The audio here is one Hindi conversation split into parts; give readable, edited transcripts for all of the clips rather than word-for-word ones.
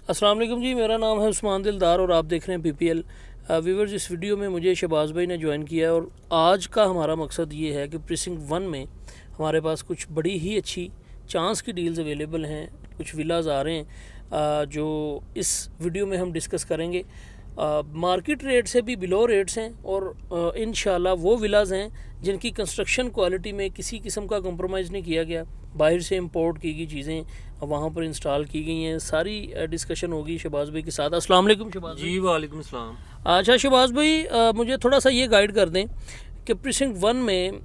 अस्सलाम वालेकुम जी, मेरा नाम है उस्मान दिलदार और आप देख रहे हैं पीपीएल व्यूवर्स। इस वीडियो में मुझे शहबाज भाई ने ज्वाइन किया है और आज का हमारा मकसद ये है कि प्रीसिंक्ट 1 में हमारे पास कुछ बड़ी ही अच्छी चांस की डील्स अवेलेबल हैं, कुछ विलाज आ रहे हैं जो इस वीडियो में हम डिस्कस करेंगे। मार्केट रेट से भी बिलो रेट्स हैं और इंशाल्लाह वो विलाज हैं जिनकी कंस्ट्रक्शन क्वालिटी में किसी किस्म का कंप्रोमाइज़ नहीं किया गया, बाहर से इंपोर्ट की गई चीज़ें वहाँ पर इंस्टॉल की गई हैं। सारी डिस्कशन होगी शहबाज भाई के साथ। अस्सलाम वालेकुम शहबाज भाई। जी वालेकुम सलाम। अच्छा शहबाज भाई, मुझे थोड़ा सा ये गाइड कर दें कि प्रीसिंक्ट 1 में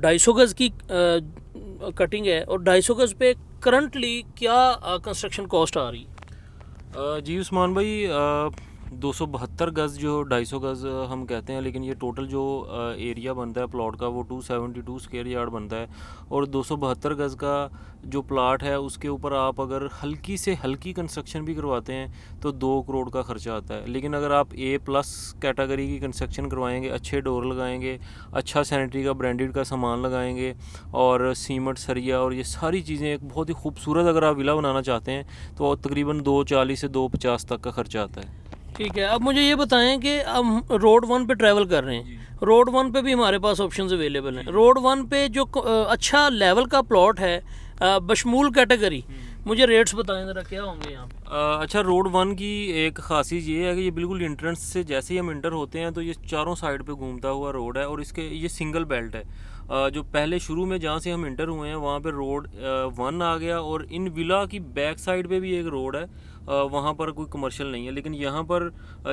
250 गज़ की कटिंग है और 250 गज़ पे करंटली क्या कंस्ट्रक्शन कॉस्ट आ रही है? जी उस्मान भाई, 272 गज़ जो 250 गज़ हम कहते हैं, लेकिन ये टोटल जो एरिया बनता है प्लॉट का वो 272 स्क्वायर यार्ड बनता है। और 272 गज़ का जो प्लाट है उसके ऊपर आप अगर हल्की से हल्की कंस्ट्रक्शन भी करवाते हैं तो 2 करोड़ का खर्चा आता है। लेकिन अगर आप A+ कैटेगरी की कंस्ट्रक्शन करवाएंगे, अच्छे डोर लगाएंगे, अच्छा सैनिटरी का ब्रांडेड का सामान लगाएंगे और सीमेंट सरिया और ये सारी चीज़ें एक बहुत ही खूबसूरत अगर आप विला बनाना चाहते हैं तो तकरीबन 240 से 250 तक का खर्चा आता है। ठीक है, अब मुझे ये बताएं कि हम रोड 1 पे ट्रैवल कर रहे हैं, रोड 1 पे भी हमारे पास ऑप्शंस अवेलेबल हैं। रोड 1 पे जो अच्छा लेवल का प्लॉट है बशमूल कैटेगरी, मुझे रेट्स बताएं ज़रा क्या होंगे यहाँ पे? अच्छा, रोड 1 की एक खासियत ये है कि ये बिल्कुल एंट्रेंस से जैसे ही हम इंटर होते हैं तो ये चारों साइड पे घूमता हुआ रोड है और इसके ये सिंगल बेल्ट है। जो पहले शुरू में जहाँ से हम इंटर हुए हैं वहाँ पे रोड 1 आ गया और इन विला की बैक साइड पे भी एक रोड है। वहाँ पर कोई कमर्शियल नहीं है, लेकिन यहाँ पर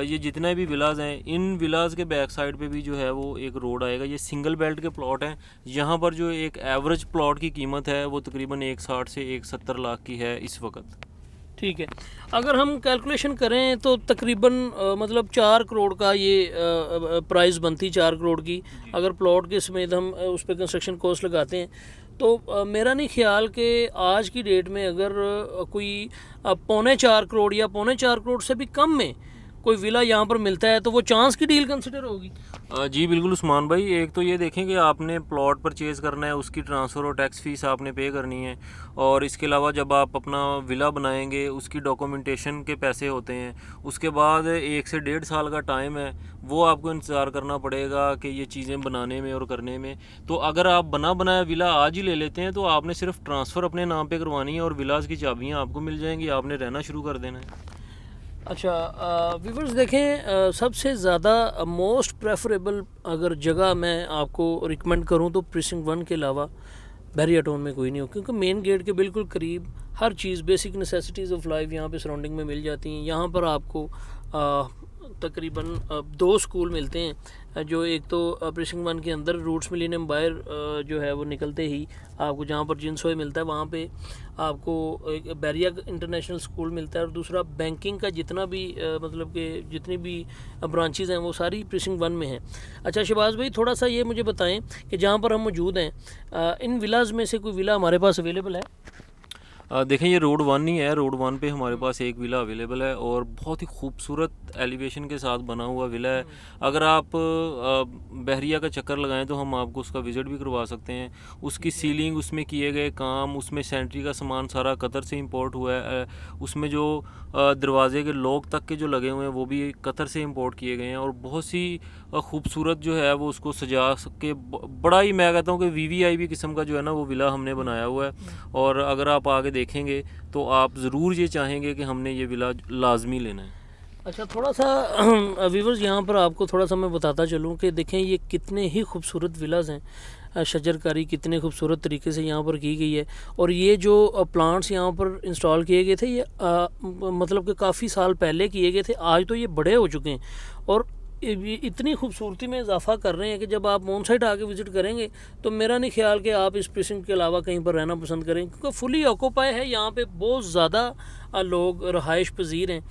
ये जितने भी विलाज हैं इन विलाज के बैक साइड पे भी जो है वो एक रोड आएगा। ये सिंगल बेल्ट के प्लॉट हैं। यहाँ पर जो एक एवरेज प्लॉट की कीमत है वो तकरीबन 160 से 170 लाख की है इस वक्त। ठीक है, अगर हम कैलकुलेशन करें तो तकरीबन मतलब 4 करोड़ का ये प्राइस बनती, 4 करोड़ की अगर प्लॉट के समेत हम उस पर कंस्ट्रक्शन कॉस्ट लगाते हैं तो मेरा नहीं ख्याल कि आज की डेट में अगर कोई 3.25 करोड़ या 4.25 करोड़ से भी कम में कोई विला यहाँ पर मिलता है तो वो चांस की डील कंसिडर होगी। जी बिल्कुल उस्मान भाई, एक तो ये देखें कि आपने प्लॉट परचेज़ करना है, उसकी ट्रांसफ़र और टैक्स फ़ीस आपने पे करनी है और इसके अलावा जब आप अपना विला बनाएंगे उसकी डॉक्यूमेंटेशन के पैसे होते हैं। उसके बाद 1 से 1.5 साल का टाइम है, वो आपको इंतज़ार करना पड़ेगा कि ये चीज़ें बनाने में और करने में। तो अगर आप बना बनाया विला आज ही ले लेते हैं तो आपने सिर्फ ट्रांसफ़र अपने नाम पर करवानी है और विलाज की चाबियाँ आपको मिल जाएंगी, आपने रहना शुरू कर देना है। अच्छा व्यूवर्स देखें, सबसे ज़्यादा मोस्ट प्रेफरेबल अगर जगह मैं आपको रिकमेंड करूं तो प्रीसिंक्ट 1 के अलावा बहरिया टाउन में कोई नहीं हो, क्योंकि मेन गेट के बिल्कुल करीब हर चीज़ बेसिक नेसेसिटीज़ ऑफ लाइफ यहाँ पे सराउंडिंग में मिल जाती हैं। यहाँ पर आपको तकरीबन 2 स्कूल मिलते हैं, जो एक तो प्रीसिंक्ट 1 के अंदर रूट्स मिलेनियम बाहर जो है वो निकलते ही आपको जहाँ पर जिनसोए मिलता है वहाँ पे आपको एक बैरिया इंटरनेशनल स्कूल मिलता है और दूसरा बैंकिंग का जितना भी मतलब कि जितनी भी ब्रांचेज़ हैं वो सारी प्रीसिंक्ट 1 में हैं। अच्छा शहबाज भाई, थोड़ा सा ये मुझे बताएं कि जहाँ पर हम मौजूद हैं इन विलाज में से कोई विला हमारे पास अवेलेबल है? देखें, ये रोड 1 ही है। रोड 1 पे हमारे पास एक विला अवेलेबल है और बहुत ही खूबसूरत एलिवेशन के साथ बना हुआ विला है। अगर आप बहरिया का चक्कर लगाएं तो हम आपको उसका विज़िट भी करवा सकते हैं। उसकी सीलिंग, उसमें किए गए काम, उसमें सैनिटरी का सामान सारा कतर से इंपोर्ट हुआ है। उसमें जो दरवाजे के लॉक तक के जो लगे हुए हैं वो भी कतर से इंपोर्ट किए गए हैं और बहुत सी खूबसूरत जो है वो उसको सजा के बड़ा ही, मैं कहता हूँ कि VVIP किस्म का जो है ना वो विला हमने बनाया हुआ है। और अगर आप आगे देखेंगे तो आप ज़रूर ये चाहेंगे कि हमने ये विला लाजमी लेना है। अच्छा, थोड़ा सा व्यूवर्स यहाँ पर आपको थोड़ा सा मैं बताता चलूँ कि देखें ये कितने ही खूबसूरत विलाज हैं, शजरकारी कितने खूबसूरत तरीके से यहाँ पर की गई है और ये जो प्लांट्स यहाँ पर इंस्टॉल किए गए थे ये मतलब कि काफ़ी साल पहले किए गए थे, आज तो ये बड़े हो चुके हैं और इतनी खूबसूरती में इजाफा कर रहे हैं कि जब आप ऑन साइट आके विज़िट करेंगे तो मेरा नहीं ख्याल कि आप इस प्रीसिंक्ट के अलावा कहीं पर रहना पसंद करें, क्योंकि फुली ऑक्यूपाई है। यहाँ पे बहुत ज़्यादा लोग रहाइश पजीर हैं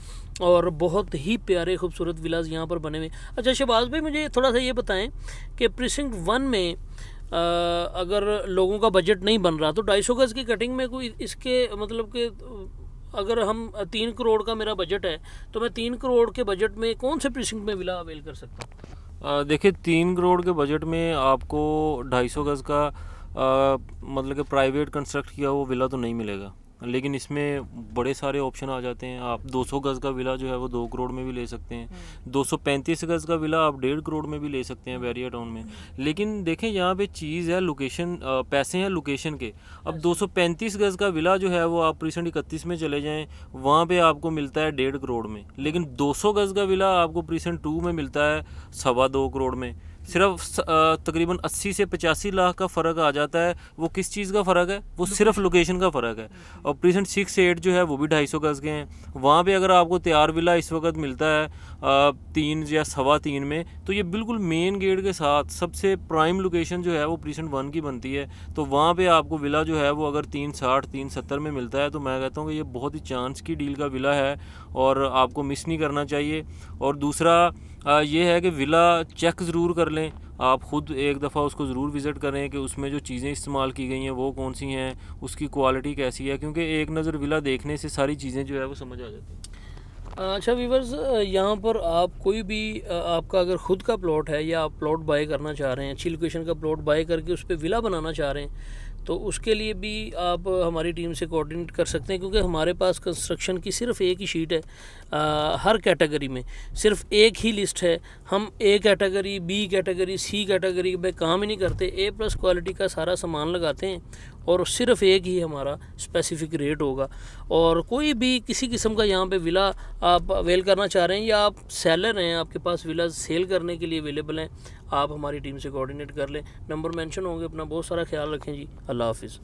और बहुत ही प्यारे खूबसूरत विलाज यहाँ पर बने हुए। अच्छा शहबाज भाई, मुझे थोड़ा सा ये बताएं कि प्रीसिंक्ट 1 में अगर लोगों का बजट नहीं बन रहा तो 250 गज़ की कटिंग में कोई इसके मतलब कि अगर हम 3 करोड़ का मेरा बजट है तो मैं 3 करोड़ के बजट में कौन से प्रीसिंक्ट में विला अवेल कर सकता हूँ? देखिए, 3 करोड़ के बजट में आपको 250 गज़ का मतलब कि प्राइवेट कंस्ट्रक्ट किया हुआ विला तो नहीं मिलेगा। लेकिन इसमें बड़े सारे ऑप्शन आ जाते हैं। आप 200 गज़ का विला जो है वो 2 करोड़ में भी ले सकते हैं, 235 गज़ का विला आप 1.5 करोड़ में भी ले सकते हैं बैरिया टाउन में। लेकिन देखें यहाँ पे चीज़ है लोकेशन, पैसे हैं लोकेशन के। अब 235 गज़ का विला जो है वो आप प्रीसेंट 31 में चले जाएँ, वहाँ पे आपको मिलता है 1.5 करोड़ में। लेकिन 200 गज़ का विला आपको प्रीसेंट 2 में मिलता है 2.25 करोड़ में। सिर्फ तकरीबन 80 से 85 लाख का फ़र्क आ जाता है। वो किस चीज़ का फ़र्क है? वो सिर्फ लोकेशन का फ़र्क है। और प्रीसेंट 6-8 जो है वो भी 250 गज़ के हैं। वहाँ पे अगर आपको तैयार विला इस वक्त मिलता है 3 या 3.25 में, तो ये बिल्कुल मेन गेट के साथ सबसे प्राइम लोकेशन जो है वो प्रीसेंट 1 की बनती है। तो वहाँ पे आपको विला जो है वो अगर 360 370 में मिलता है, तो मैं कहता हूँ कि ये बहुत ही चांस की डील का विला है और आपको मिस नहीं करना चाहिए। और दूसरा ये है कि विला चेक ज़रूर कर लें, आप ख़ुद एक दफ़ा उसको ज़रूर विज़िट करें कि उसमें जो चीज़ें इस्तेमाल की गई हैं वो कौन सी हैं, उसकी क्वालिटी कैसी है, क्योंकि एक नज़र विला देखने से सारी चीज़ें जो है वो समझ आ जाती हैं। अच्छा वीवर्स, यहाँ पर आप कोई भी आपका अगर ख़ुद का प्लॉट है या आप प्लॉट बाय करना चाह रहे हैं, अच्छी लोकेशन का प्लॉट बाय करके उस पर विला बनाना चाह रहे हैं, तो उसके लिए भी आप हमारी टीम से कोऑर्डिनेट कर सकते हैं, क्योंकि हमारे पास कंस्ट्रक्शन की सिर्फ एक ही शीट है। हर कैटेगरी में सिर्फ एक ही लिस्ट है। हम A category, B category, C category में काम ही नहीं करते। A+ क्वालिटी का सारा सामान लगाते हैं और सिर्फ एक ही हमारा स्पेसिफिक रेट होगा। और कोई भी किसी किस्म का यहाँ पे विला आप अवेल करना चाह रहे हैं या आप सेलर हैं, आपके पास विला सेल करने के लिए अवेलेबल हैं, आप हमारी टीम से कोऑर्डिनेट कर लें। नंबर मेंशन होंगे। अपना बहुत सारा ख्याल रखें जी। अल्लाह हाफिज़।